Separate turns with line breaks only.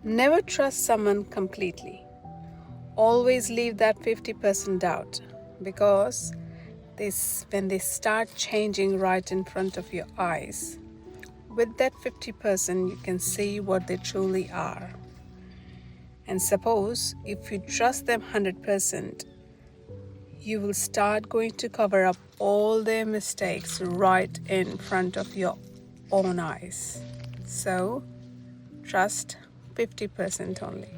Never trust someone completely. Always leave that 50% doubt, because when they start changing right in front of your eyes, with that 50% you can see what they truly are. And suppose if you trust them 100%, you will start going to cover up all their mistakes right in front of your own eyes. So trust 50% only.